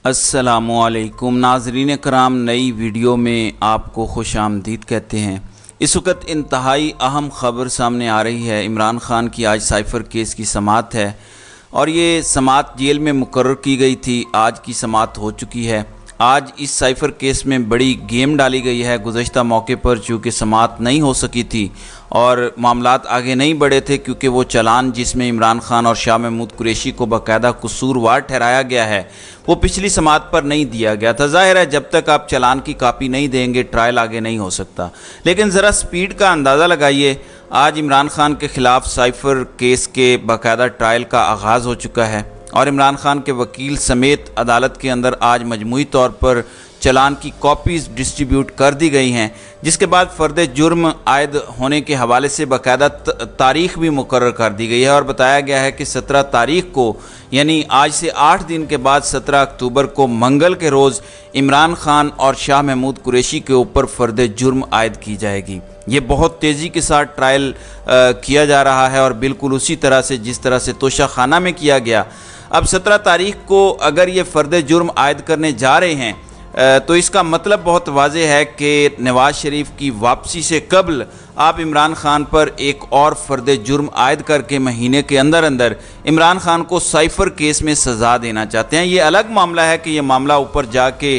अस्सलामुअलैकुम नाज़रीन कराम, नई वीडियो में आपको खुश आमदीद कहते हैं। इस वक्त इंतहाई अहम ख़बर सामने आ रही है। इमरान ख़ान की आज साइफ़र केस की समाअत है और ये समाअत जेल में मुकर्रर की गई थी। आज की समाअत हो चुकी है। आज इस साइफ़र केस में बड़ी गेम डाली गई है। गुज़श्ता मौके पर चूँकि समाअत नहीं हो सकी थी और मामलात आगे नहीं बढ़े थे, क्योंकि वो चालान जिसमें इमरान ख़ान और शाह महमूद कुरैशी को बाकायदा कसूरवार ठहराया गया है वो पिछली समाअत पर नहीं दिया गया था। ज़ाहिर है जब तक आप चालान की कापी नहीं देंगे ट्रायल आगे नहीं हो सकता। लेकिन ज़रा स्पीड का अंदाज़ा लगाइए। आज इमरान ख़ान के ख़िलाफ़ साइफ़र केस के बाकायदा ट्रायल का आगाज़ हो चुका है और इमरान ख़ान के वकील समेत अदालत के अंदर आज मजमूई तौर पर चालान की कॉपीज़ डिस्ट्रीब्यूट कर दी गई हैं, जिसके बाद फ़र्द जुर्म आयद होने के हवाले से बाकायदा तारीख़ भी मुकर्रर कर दी गई है और बताया गया है कि 17 तारीख़ को, यानी आज से 8 दिन के बाद 17 अक्टूबर को मंगल के रोज़ इमरान ख़ान और शाह महमूद कुरैशी के ऊपर फ़र्द जुर्म आयद की जाएगी। ये बहुत तेज़ी के साथ ट्रायल किया जा रहा है और बिल्कुल उसी तरह से जिस तरह से तोशा खाना में किया गया। अब 17 तारीख़ को अगर ये फ़र्द जुर्म आयद करने जा रहे हैं तो इसका मतलब बहुत वाज़ेह है कि नवाज़ शरीफ की वापसी से कबल आप इमरान ख़ान पर एक और फ़र्द जुर्म आयद करके महीने के अंदर अंदर इमरान ख़ान को साइफ़र केस में सज़ा देना चाहते हैं। ये अलग मामला है कि यह मामला ऊपर जाके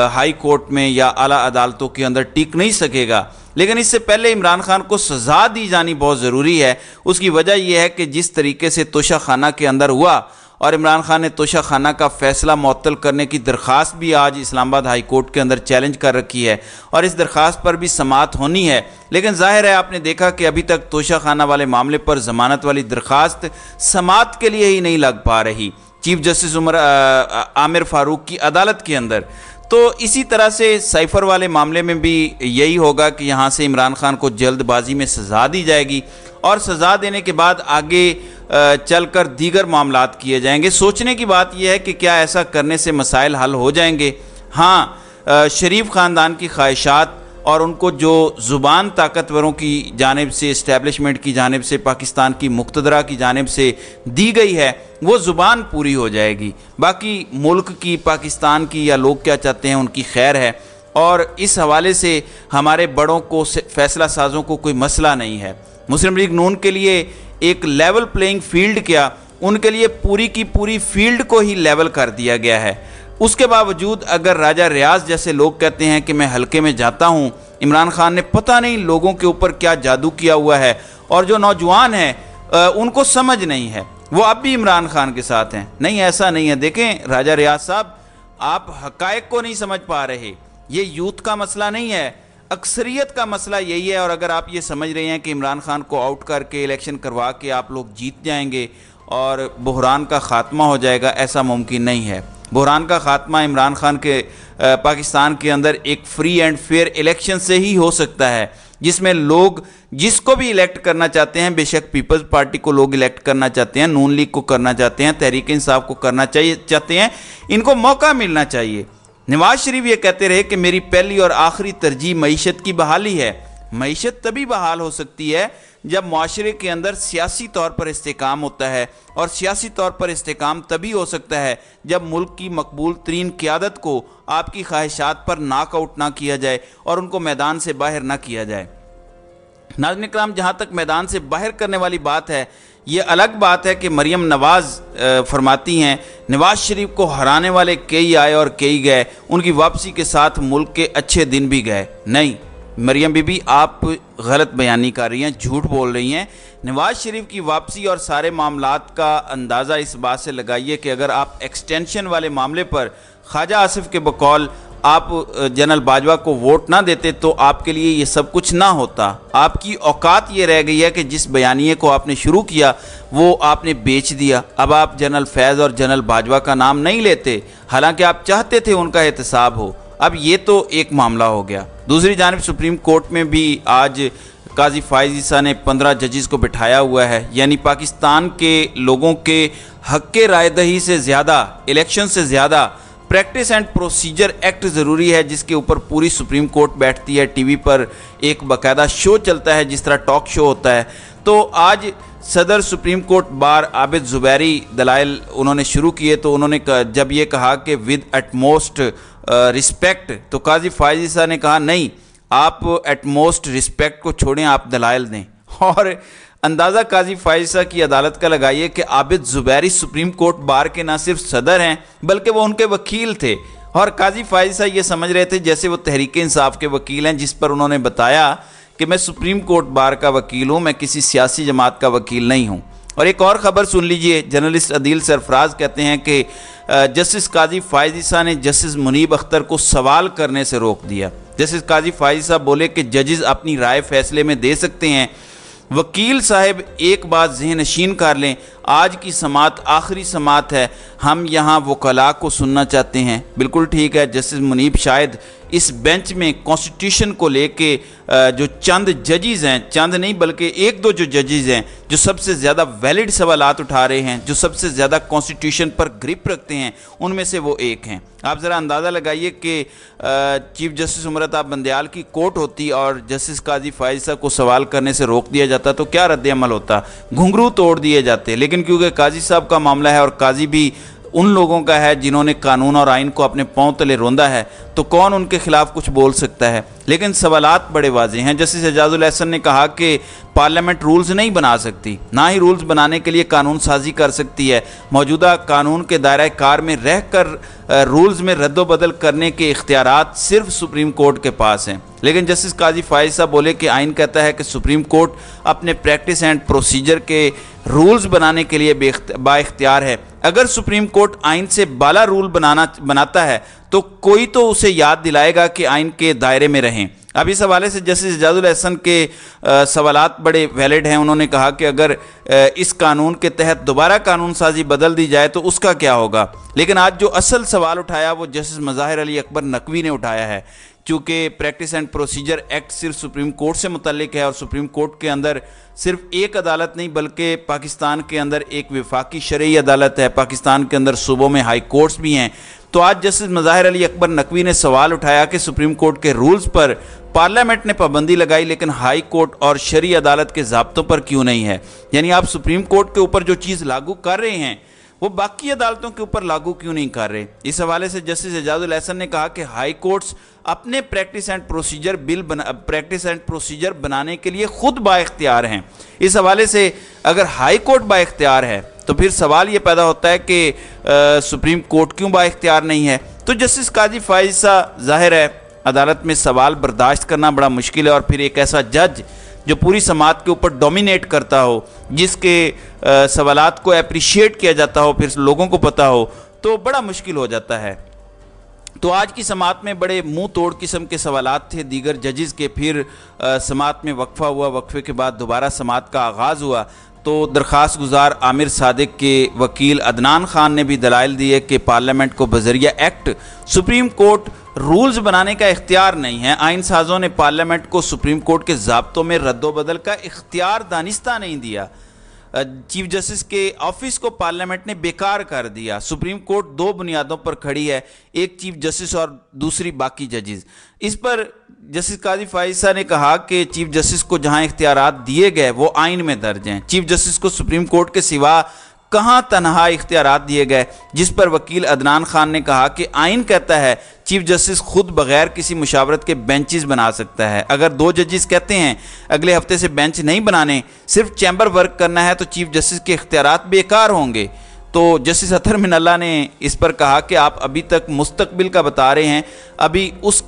हाई कोर्ट में या आला अदालतों के अंदर टिक नहीं सकेगा, लेकिन इससे पहले इमरान ख़ान को सज़ा दी जानी बहुत ज़रूरी है। उसकी वजह यह है कि जिस तरीके से तोशा खाना के अंदर हुआ और इमरान ख़ान ने तोशा खाना का फ़ैसला मुअत्तल करने की दरख्वास्त भी आज इस्लामाबाद हाई कोर्ट के अंदर चैलेंज कर रखी है और इस दरख्वास्त पर भी समाअत होनी है। लेकिन जाहिर है आपने देखा कि अभी तक तोशा खाना वाले मामले पर ज़मानत वाली दरख्वास्त समाअत के लिए ही नहीं लग पा रही चीफ जस्टिस आमिर फ़ारूक की अदालत के अंदर। तो इसी तरह से साइफ़र वाले मामले में भी यही होगा कि यहाँ से इमरान ख़ान को जल्दबाजी में सज़ा दी जाएगी और सज़ा देने के बाद आगे चलकर दीगर मामलात किए जाएंगे। सोचने की बात यह है कि क्या ऐसा करने से मसाइल हल हो जाएंगे? हाँ, शरीफ ख़ानदान की ख्वाहिशात और उनको जो ज़ुबान ताकतवरों की जानिब से, इस्टेब्लिशमेंट की जानिब से, पाकिस्तान की मुक़्तदरा की जानिब से दी गई है वो ज़ुबान पूरी हो जाएगी। बाकी मुल्क की, पाकिस्तान की या लोग क्या चाहते हैं उनकी खैर है और इस हवाले से हमारे बड़ों को, फ़ैसला साज़ों को कोई मसला नहीं है। मुस्लिम लीग नून के लिए एक लेवल प्लेइंग फील्ड क्या, उनके लिए पूरी की पूरी फील्ड को ही लेवल कर दिया गया है। उसके बावजूद अगर राजा रियाज जैसे लोग कहते हैं कि मैं हल्के में जाता हूं, इमरान ख़ान ने पता नहीं लोगों के ऊपर क्या जादू किया हुआ है और जो नौजवान हैं उनको समझ नहीं है, वो अब भी इमरान ख़ान के साथ हैं। नहीं, ऐसा नहीं है। देखें राजा रियाज साहब, आप हक़ाइक़ को नहीं समझ पा रहे। ये यूथ का मसला नहीं है, अक्सरियत का मसला यही है। और अगर आप ये समझ रहे हैं कि इमरान ख़ान को आउट करके इलेक्शन करवा के आप लोग जीत जाएंगे और बहरान का ख़ात्मा हो जाएगा, ऐसा मुमकिन नहीं है। बहरान का ख़ात्मा इमरान ख़ान के पाकिस्तान के अंदर एक फ्री एंड फेयर इलेक्शन से ही हो सकता है, जिसमें लोग जिसको भी इलेक्ट करना चाहते हैं, बेशक पीपल्स पार्टी को लोग इलेक्ट करना चाहते हैं, नून लीग को करना चाहते हैं, तहरीक इंसाफ को करना चाहते हैं, इनको मौका मिलना चाहिए। नवाज शरीफ ये कहते रहे कि मेरी पहली और आखिरी तरजीह मईशत की बहाली है। मईशत तभी बहाल हो सकती है जब माशरे के अंदर सियासी तौर पर इस्तेकाम होता है और सियासी तौर पर इस्तेकाम तभी हो सकता है जब मुल्क की मकबूल तरीन क़यादत को आपकी ख्वाहिशात पर नाकआउट ना किया जाए और उनको मैदान से बाहर ना किया जाए। नाज़रीन इकराम, जहाँ तक मैदान से बाहर करने वाली बात है, ये अलग बात है कि मरियम नवाज़ फरमाती हैं नवाज़ शरीफ को हराने वाले कई आए और कई गए, उनकी वापसी के साथ मुल्क के अच्छे दिन भी गए। नहीं मरियम बीबी, आप गलत बयानी कर रही हैं, झूठ बोल रही हैं। नवाज़ शरीफ की वापसी और सारे मामलात का अंदाज़ा इस बात से लगाइए कि अगर आप एक्सटेंशन वाले मामले पर ख्वाजा आसिफ के बकौल आप जनरल बाजवा को वोट ना देते तो आपके लिए ये सब कुछ ना होता। आपकी औकात ये रह गई है कि जिस बयानिए को आपने शुरू किया वो आपने बेच दिया। अब आप जनरल फैज़ और जनरल बाजवा का नाम नहीं लेते, हालांकि आप चाहते थे उनका एहतसाब हो। अब ये तो एक मामला हो गया। दूसरी जानिब सुप्रीम कोर्ट में भी आज काजी फाइज़ ईसा ने 15 जजेस को बिठाया हुआ है, यानी पाकिस्तान के लोगों के हक़ के रायदही से ज़्यादा, इलेक्शन से ज़्यादा प्रैक्टिस एंड प्रोसीजर एक्ट ज़रूरी है, जिसके ऊपर पूरी सुप्रीम कोर्ट बैठती है। टीवी पर एक बाकायदा शो चलता है जिस तरह टॉक शो होता है। तो आज सदर supreme court bar Abid Zubairi दलाइल उन्होंने शुरू किए, तो उन्होंने जब ये कहा कि विद एटमोस्ट रिस्पेक्ट, तो काजी फ़ाइज़ ईसा ने कहा नहीं, आप एटमोस्ट रिस्पेक्ट को छोड़ें, आप दलाइल दें। और अंदाज़ा काजी फ़ाइज़ ईसा की अदालत का लगाइए कि Abid Zubairi supreme court bar के ना सिर्फ सदर हैं बल्कि वो उनके वकील थे, और काजी फ़ाइज़ ईसा ये समझ रहे थे जैसे वो तहरीक इंसाफ के वकील हैं, जिस पर उन्होंने बताया कि मैं सुप्रीम कोर्ट बार का वकील हूँ, मैं किसी सियासी जमात का वकील नहीं हूँ। और एक और ख़बर सुन लीजिए, जर्नलिस्ट अदील सरफराज कहते हैं कि जस्टिस काजी फ़ाइज़ ईसा ने जस्टिस मुनीब अख्तर को सवाल करने से रोक दिया। जस्टिस काजी फ़ाइज़ ईसा बोले कि जजेस अपनी राय फैसले में दे सकते हैं। वकील साहब एक बात ज़हन नशीन कर लें, आज की समात आखिरी समात है, हम यहाँ वकला को सुनना चाहते हैं। बिल्कुल ठीक है, जस्टिस मुनीब शायद इस बेंच में कॉन्स्टिट्यूशन को लेके जो चंद जजेस हैं, चंद नहीं बल्कि एक दो जो जजेस हैं जो सबसे ज़्यादा वैलिड सवालात उठा रहे हैं, जो सबसे ज़्यादा कॉन्स्टिट्यूशन पर ग्रिप रखते हैं, उनमें से वो एक हैं। आप ज़रा अंदाज़ा लगाइए कि चीफ जस्टिस उमरताब बंदयाल की कोर्ट होती और जस्टिस काजी फ़ाइज़ ईसा को सवाल करने से रोक दिया जाता तो क्या रद्द अमल होता, घुंघरू तोड़ दिए जाते। लेकिन क्योंकि काजी साहब का मामला है और काजी भी उन लोगों का है जिन्होंने कानून और आइन को अपने पांव तले रौंदा है, तो कौन उनके खिलाफ कुछ बोल सकता है। लेकिन सवालात बड़े वाज़ेह हैं। जस्टिस एजाजुल एहसन ने कहा कि पार्लियामेंट रूल्स नहीं बना सकती, ना ही रूल्स बनाने के लिए कानून साजी कर सकती है। मौजूदा कानून के दायरा कार में रहकर रूल्स में रद्दोबदल करने के इख्तियारात सिर्फ सुप्रीम कोर्ट के पास हैं। लेकिन जस्टिस काजी फ़ाइज़ ईसा बोले कि आइन कहता है कि सुप्रीम कोर्ट अपने प्रैक्टिस एंड प्रोसीजर के रूल्स बनाने के लिए बाइख्तियार है। अगर सुप्रीम कोर्ट आइन से बाला रूल बनाता है तो कोई तो उसे याद दिलाएगा कि आइन के दायरे में रहें। अब इस हवाले से जस्टिस एजाजुल एहसन के सवालात बड़े वैलिड हैं। उन्होंने कहा कि अगर इस कानून के तहत दोबारा कानून साजी बदल दी जाए तो उसका क्या होगा। लेकिन आज जो असल सवाल उठाया वो जस्टिस मज़ाहिर अली अकबर नकवी ने उठाया है। चूँकि प्रैक्टिस एंड प्रोसीजर एक्ट सिर्फ सुप्रीम कोर्ट से मुतल्लिक है और सुप्रीम कोर्ट के अंदर सिर्फ एक अदालत नहीं बल्कि पाकिस्तान के अंदर एक वफाकी शरई अदालत है, पाकिस्तान के अंदर सूबों में हाई कोर्ट्स भी हैं। तो आज जस्टिस मज़ाहिर अली अकबर नकवी ने सवाल उठाया कि सुप्रीम कोर्ट के रूल्स पर पार्लियामेंट ने पाबंदी लगाई लेकिन हाई कोर्ट और शरई अदालत के ज़ाब्तों पर क्यों नहीं है। यानी आप सुप्रीम कोर्ट के ऊपर जो चीज़ लागू कर रहे हैं वो बाकी अदालतों के ऊपर लागू क्यों नहीं कर रहे। इस हवाले से जस्टिस एजाजुल एहसन ने कहा कि हाई कोर्ट्स अपने प्रैक्टिस एंड प्रोसीजर बनाने के लिए खुद बाइख्तियार हैं। इस हवाले से अगर हाई कोर्ट बाइख्तियार है तो फिर सवाल ये पैदा होता है कि सुप्रीम कोर्ट क्यों बाइख्तियार नहीं है। तो जस्टिस काजी फ़ाइज़ ईसा, जाहिर है अदालत में सवाल बर्दाश्त करना बड़ा मुश्किल है, और फिर एक ऐसा जज जो पूरी समात के ऊपर डोमिनेट करता हो, जिसके सवालात को अप्रिशिएट किया जाता हो, फिर लोगों को पता हो, तो बड़ा मुश्किल हो जाता है। तो आज की समात में बड़े मुंह तोड़ किस्म के सवालात थे दीगर जजेस के। फिर समात में वक्फा हुआ, वक्फे के बाद दोबारा समात का आगाज़ हुआ। तो दरख्वास्त गुजार आमिर सादिक के वकील अदनान खान ने भी दलाइल दिए कि पार्लियामेंट को बज़रिया एक्ट सुप्रीम कोर्ट रूल्स बनाने का इख्तियार नहीं है। आइन साजों ने पार्लियामेंट को सुप्रीम कोर्ट के ज़ाब्तों में रद्दोबदल का इख्तियार दानिस्ता नहीं दिया। चीफ जस्टिस के ऑफिस को पार्लियामेंट ने बेकार कर दिया। सुप्रीम कोर्ट दो बुनियादों पर खड़ी है, एक चीफ जस्टिस और दूसरी बाकी जजेस। इस पर जस्टिस काजी फ़ाइज़ ईसा ने कहा कि चीफ जस्टिस को जहां इख्तियारात दिए गए वो आइन में दर्ज हैं। चीफ जस्टिस को सुप्रीम कोर्ट के सिवा कहां तनहा इख्तियारात दिए गए, जिस पर वकील अदनान खान ने कहा कि आइन कहता है चीफ जस्टिस खुद बगैर किसी मुशावरत के बेंचेस बना सकता है। अगर दो जजेस कहते हैं अगले हफ्ते से बेंच नहीं बनाने, सिर्फ चैम्बर वर्क करना है, तो चीफ जस्टिस के इख्तियारात बेकार होंगे। तो जस्टिस अतहर मिनल्ला ने इस पर कहा कि आप अभी तक मुस्तकबिल का बता रहे हैं, अभी इस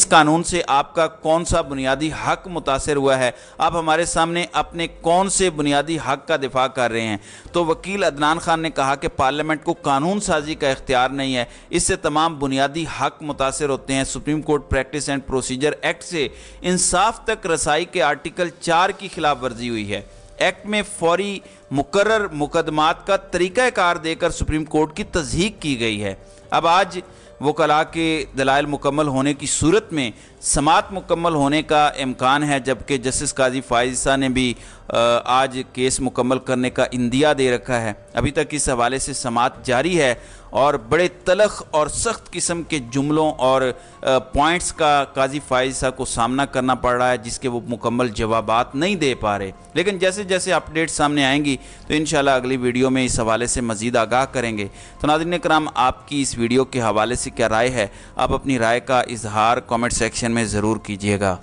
कानून से आपका कौन सा बुनियादी हक मुतासर हुआ है, आप हमारे सामने अपने कौन से बुनियादी हक का दिफा कर रहे हैं। तो वकील अदनान खान ने कहा कि पार्लियामेंट को कानून साजी का इख्तियार नहीं है, इससे तमाम बुनियादी हक मुतासर होते हैं। Supreme court practice and procedure act से इंसाफ तक रसाई के आर्टिकल 4 की खिलाफ वर्जी हुई है। एक्ट में फौरी मुकर्रर मुकदमात का तरीक़ाकार देकर सुप्रीम कोर्ट की तस्दीक की गई है। अब आज वकला के दलाइल मुकम्मल होने की सूरत में समाअत मुकम्मल होने का इम्कान है, जबकि जस्टिस काजी फाइज़ा ने भी आज केस मुकम्मल करने का इंदिया दे रखा है। अभी तक इस हवाले से समाअत जारी है और बड़े तलख और सख्त किस्म के जुमलों और पॉइंट्स का काजी फाइज़ा को सामना करना पड़ रहा है, जिसके वो मुकम्मल जवाबात नहीं दे पा रहे। लेकिन जैसे जैसे अपडेट सामने आएंगी तो इंशाल्लाह अगली वीडियो में इस हवाले से मज़ीद आगाह करेंगे। तो नाज़रीन किराम, आपकी इस वीडियो के हवाले से क्या राय है? आप अपनी राय का इजहार कमेंट सेक्शन में ज़रूर कीजिएगा।